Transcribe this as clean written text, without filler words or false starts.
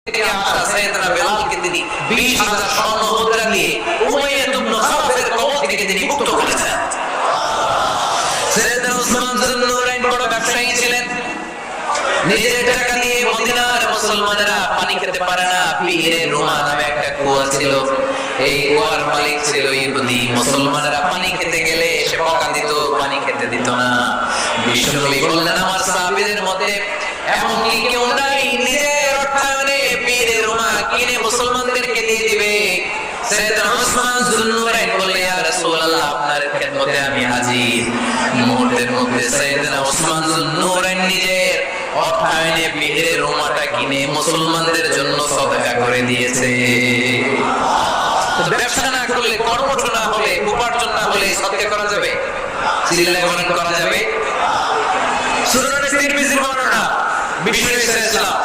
থেকে আসা সাইয়েদনা বেলালকে তিনি 20,000 স্বর্ণ মুদ্রা দিয়ে উমাইয়া ইবনে খালফের কবল থেকে তিনি মুক্ত করেছেন। সাইয়েদনা উসমান যুন্নুরাইন বড় ব্যবসায়ী ছিলেন। নিজের টাকা দিয়ে মদিনার মুসলমানেরা পানি খেতে পারে না। পীরে রুমা নামে একটা কুয়া ছিল, এই কুয়ার মালিক ছিল ইহুদি। মুসলমানেরা পানি খেতে গেলে সে বকা দিত, পানি খেতে দিত না। বিশ্বনবী বললেন, আমার সাহাবীদের মধ্যে এমন কি কেউ নাই নিজের অর্থায়নে পীরে রুমা কিনে মুসলমানদেরকে দিয়ে দিবে? সাইয়েদনা উসমান যুন্নুরাইন বললেন, ইয়া রাসূলুল্লাহ, আপনার খেদমতে আমি হাজির। মুহূর্তের মধ্যে সাইয়েদনা উসমান যুন্নুরাইন নিজের অর্থায়নে পীরে রুমাটা কিনে মুসলমানদের জন্য সদকা করে দিয়েছে। ব্যবসা না করলে, কর্মঠ না হলে, উপার্জন না হলে সদকা করা যাবে? চিল্লায় বলেন করা যাবে? সুনানে তিরমিজির বর্ণনা, বিশ্বনবী সাল্লাল্লাহু আলাইহি ওয়াসাল্লাম